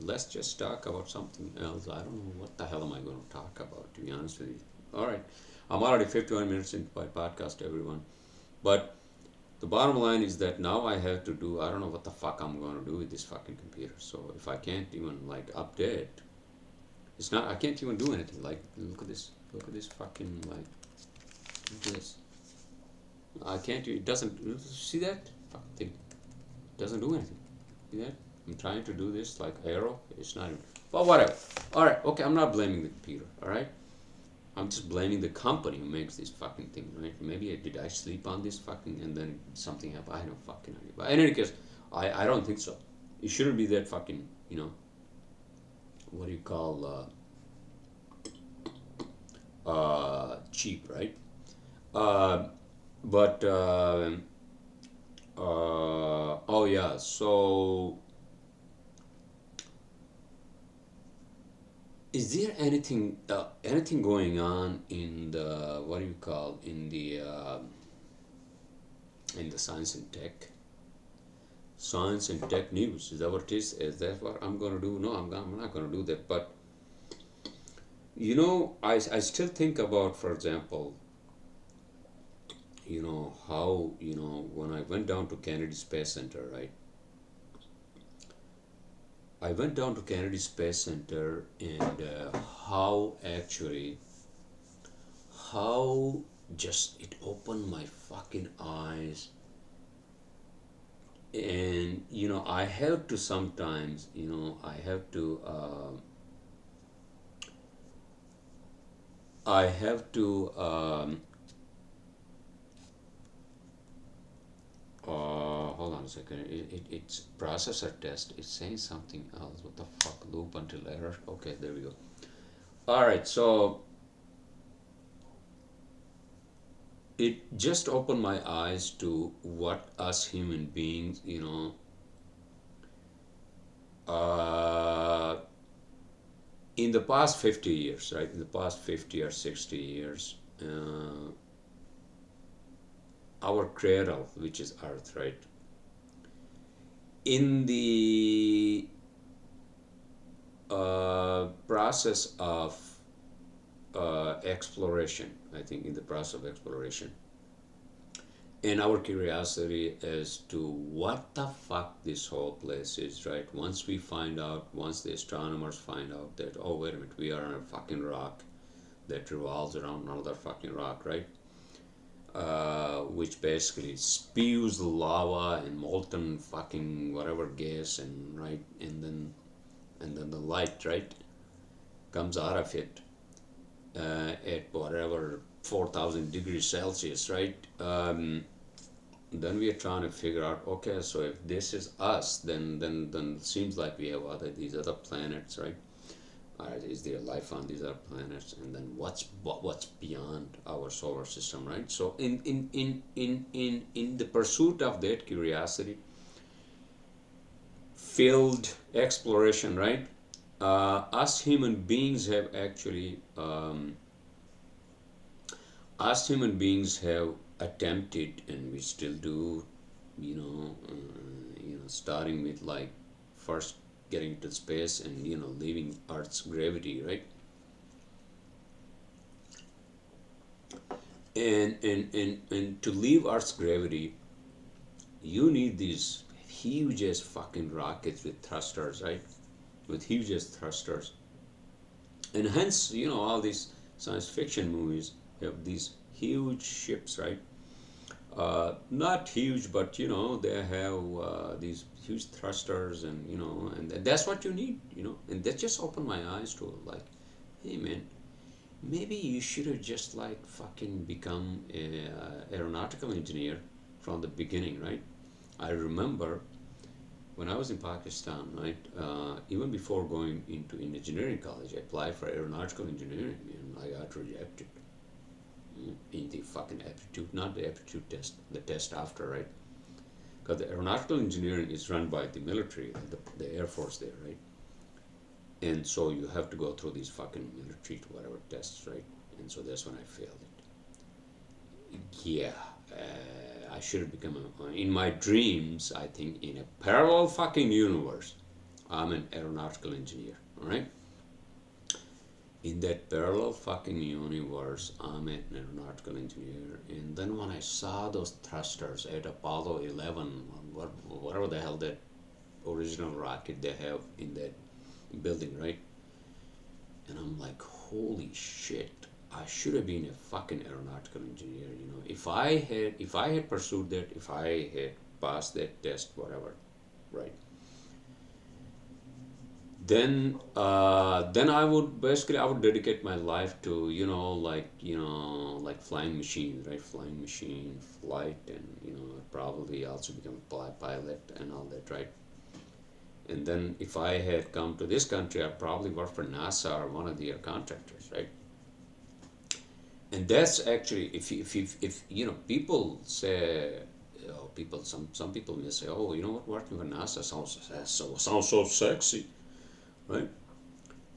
let's just talk about something else. I don't know what the hell am I going to talk about, to be honest with you. All right, I'm already 51 minutes into my podcast, everyone. But the bottom line is that now I have to do, I don't know what the fuck I'm going to do with this fucking computer. So if I can't even like update, I can't even do anything. Like, look at this fucking, like, look at this. I can't, it doesn't, see that? Fucking thing. It doesn't do anything. See that? I'm trying to do this like arrow. It's not even, but whatever. Alright, okay, I'm not blaming the computer, alright? I'm just blaming the company who makes this fucking thing, right? Maybe did I sleep on this fucking and then something happened? I don't fucking idea. But in any case, I don't think so. It shouldn't be that fucking, what do you call, cheap, right? Uh, but oh yeah, so is there anything going on in the, what do you call, in the science and tech news? Is that what it is? Is that what I'm going to do? No, I'm not going to do that. But I still think about, for example, how, when I went down to Kennedy Space Center, right? I went down to Kennedy Space Center, and how actually, how just it opened my fucking eyes. And I have to sometimes, I have to hold on a second. It's processor test. It's saying something else. What the fuck? Loop until error. Okay, there we go. All right, so it just opened my eyes to what us human beings, uh, in the past 50 years, right? In the past 50 or 60 years, our cradle, which is Earth, right? In the process of exploration, I think in the process of exploration, and our curiosity as to what the fuck this whole place is, right? Once the astronomers find out that, oh, wait a minute, we are on a fucking rock that revolves around another fucking rock, right? which basically spews lava and molten fucking whatever gas, and right, and then the light, right, comes out of it at whatever 4,000 degrees Celsius, right? Then we are trying to figure out, okay, so if this is us, then it seems like we have these other planets, right? Is there life on these other planets? And then what's beyond our solar system, right? So in the pursuit of that curiosity, field exploration, right? Us human beings have actually us human beings have attempted, and we still do, starting with like first getting to space and leaving Earth's gravity, right? And to leave Earth's gravity, you need these huge as fucking rockets with thrusters, right? With huge as thrusters, and hence all these science fiction movies have these huge ships, right? Not huge, but they have these huge thrusters, and and that's what you need, and that just opened my eyes to, like, hey man, maybe you should have just like fucking become a aeronautical engineer from the beginning, right? I remember when I was in Pakistan, right? Even before going into in engineering college, I applied for aeronautical engineering and I got rejected in the fucking aptitude, not the aptitude test, the test after, right? Because the aeronautical engineering is run by the military, the Air Force there, right? And so you have to go through these fucking military to whatever tests, right? And so that's when I failed it. Yeah, I should have become in my dreams, I think, in a parallel fucking universe, I'm an aeronautical engineer, all right? In that parallel fucking universe, I'm an aeronautical engineer. And then when I saw those thrusters at Apollo 11, whatever the hell that original rocket they have in that building, right? And I'm like, holy shit! I should have been a fucking aeronautical engineer. If I had pursued that, if I had passed that test, whatever, right? Then I would dedicate my life to like flying machines, right? Flying machine flight, and probably also become a pilot and all that, right? And then if I had come to this country, I'd probably work for NASA or one of their contractors, right? And that's actually, if people say, people, some people may say, oh, you know what, working for NASA sounds so sexy, right?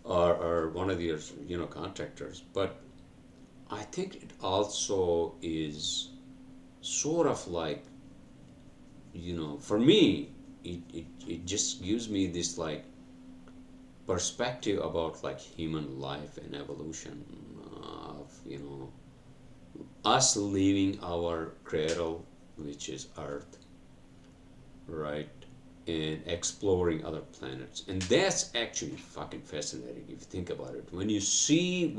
Or one of their contractors. But I think it also is sort of like, for me, it just gives me this like perspective about like human life and evolution of us leaving our cradle, which is Earth, right, and exploring other planets. And that's actually fucking fascinating if you think about it. When you see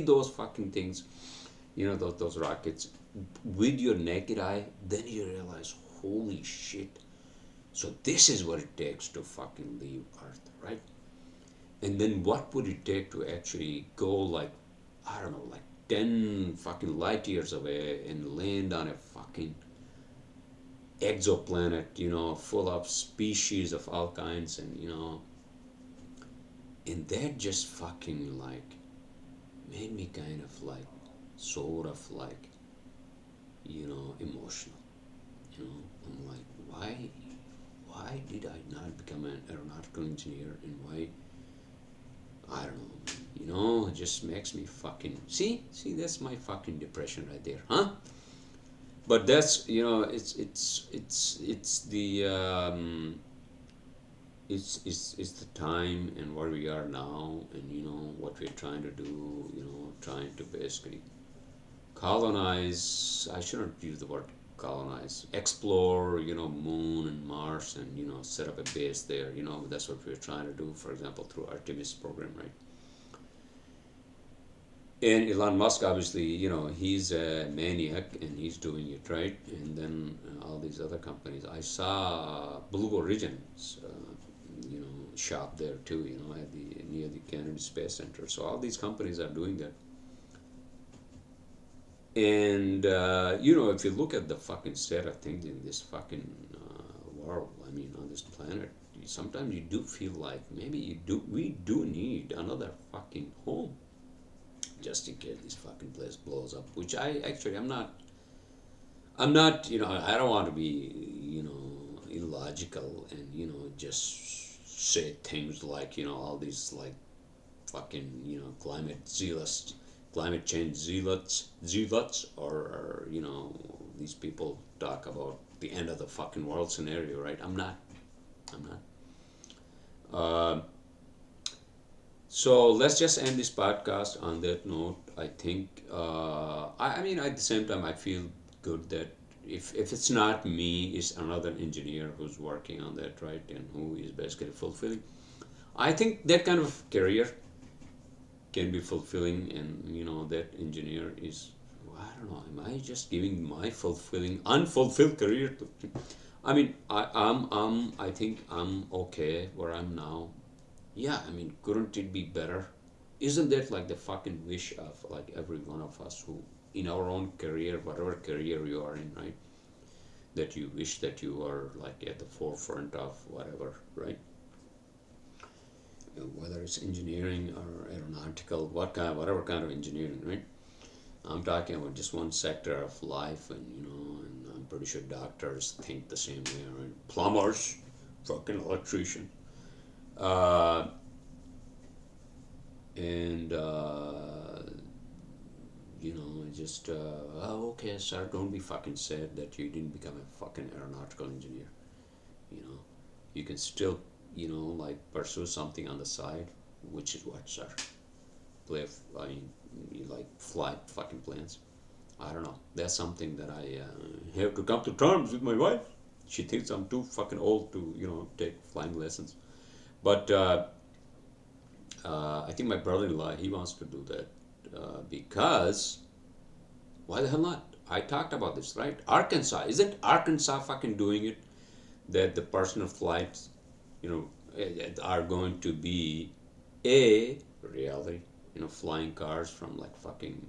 those fucking things, those rockets with your naked eye, then you realize, holy shit. So this is what it takes to fucking leave Earth, right? And then what would it take to actually go like, I don't know, like 10 fucking light years away and land on a fucking exoplanet, full of species of all kinds, and that just fucking like made me kind of like, sort of like, emotional. I'm like, why did I not become an aeronautical engineer, and why, I don't know, it just makes me fucking, see, that's my fucking depression right there, huh? But that's, it's the time and where we are now, and what we're trying to do, trying to basically colonize. I shouldn't use the word colonize, explore, moon and Mars, and set up a base there. That's what we're trying to do, for example, through Artemis program, right? And Elon Musk, obviously, he's a maniac and he's doing it right. And then all these other companies. I saw Blue Origin's, shop there too. At the near the Kennedy Space Center. So all these companies are doing that. And if you look at the fucking state of things in this fucking world, I mean, on this planet, sometimes you do feel like maybe we do need another fucking home just in case this fucking place blows up. Which I'm not, I don't want to be, illogical and, just say things like, all these like fucking, climate change zealots, or, these people talk about the end of the fucking world scenario, right? I'm not. Uh, so let's just end this podcast on that note. I think, I mean, at the same time, I feel good that if it's not me, it's another engineer who's working on that, right? And who is basically fulfilling. I think that kind of career can be fulfilling, and that engineer is, I don't know, am I just giving my fulfilling unfulfilled career to, I mean, I think I'm okay where I'm now. Yeah, I mean, couldn't it be better? Isn't that like the fucking wish of like every one of us who in our own career, whatever career you are in, right? That you wish that you were like at the forefront of whatever, right? Whether it's engineering or aeronautical, whatever kind of engineering, right? I'm talking about just one sector of life, and and I'm pretty sure doctors think the same way, right? Plumbers, fucking electrician, uh, and just oh, okay, sir, don't be fucking sad that you didn't become a fucking aeronautical engineer. You know, you can still like pursue something on the side, which is what, sir? I mean, you like fly fucking planes. I don't know. That's something that I have to come to terms with my wife. She thinks I'm too fucking old to, take flying lessons. But I think my brother-in-law, he wants to do that because why the hell not? I talked about this, right? Arkansas, isn't Arkansas fucking doing it? That the personal flights, are going to be a reality. Flying cars from like fucking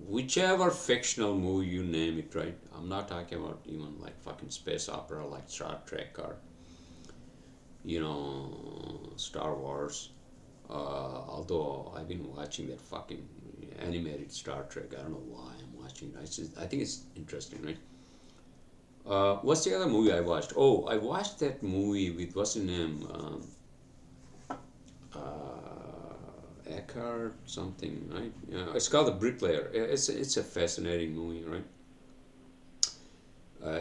whichever fictional movie you name it, right? I'm not talking about even like fucking space opera like Star Trek or Star Wars. Although I've been watching that fucking animated Star Trek, I don't know why I'm watching it. I think it's interesting, right? What's the other movie I watched? Oh, I watched that movie with what's his name? Eckhart something, right? It's called The Bricklayer. It's a fascinating movie, right?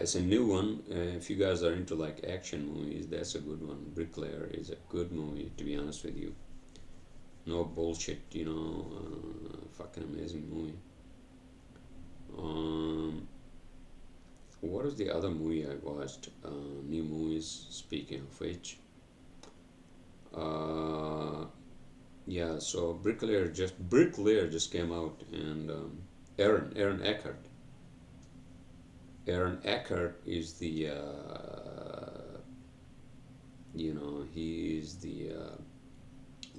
It's a new one. If you guys are into like action movies, that's a good one. Bricklayer is a good movie, to be honest with you. No bullshit, fucking amazing movie. Um, what is the other movie I watched? New movies. Speaking of which, uh, yeah. So Bricklayer just came out, and Aaron Eckhart. Aaron Eckhart is the he is the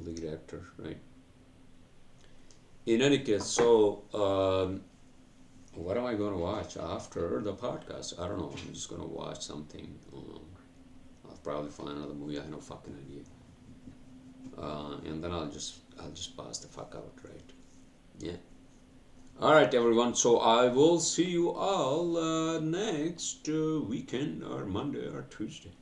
lead actor, right? In any case, so what am I going to watch after the podcast? I don't know. I'm just going to watch something. I'll probably find another movie. I have no fucking idea. And then I'll just pass the fuck out, right? Yeah. All right, everyone. So I will see you all next weekend or Monday or Tuesday.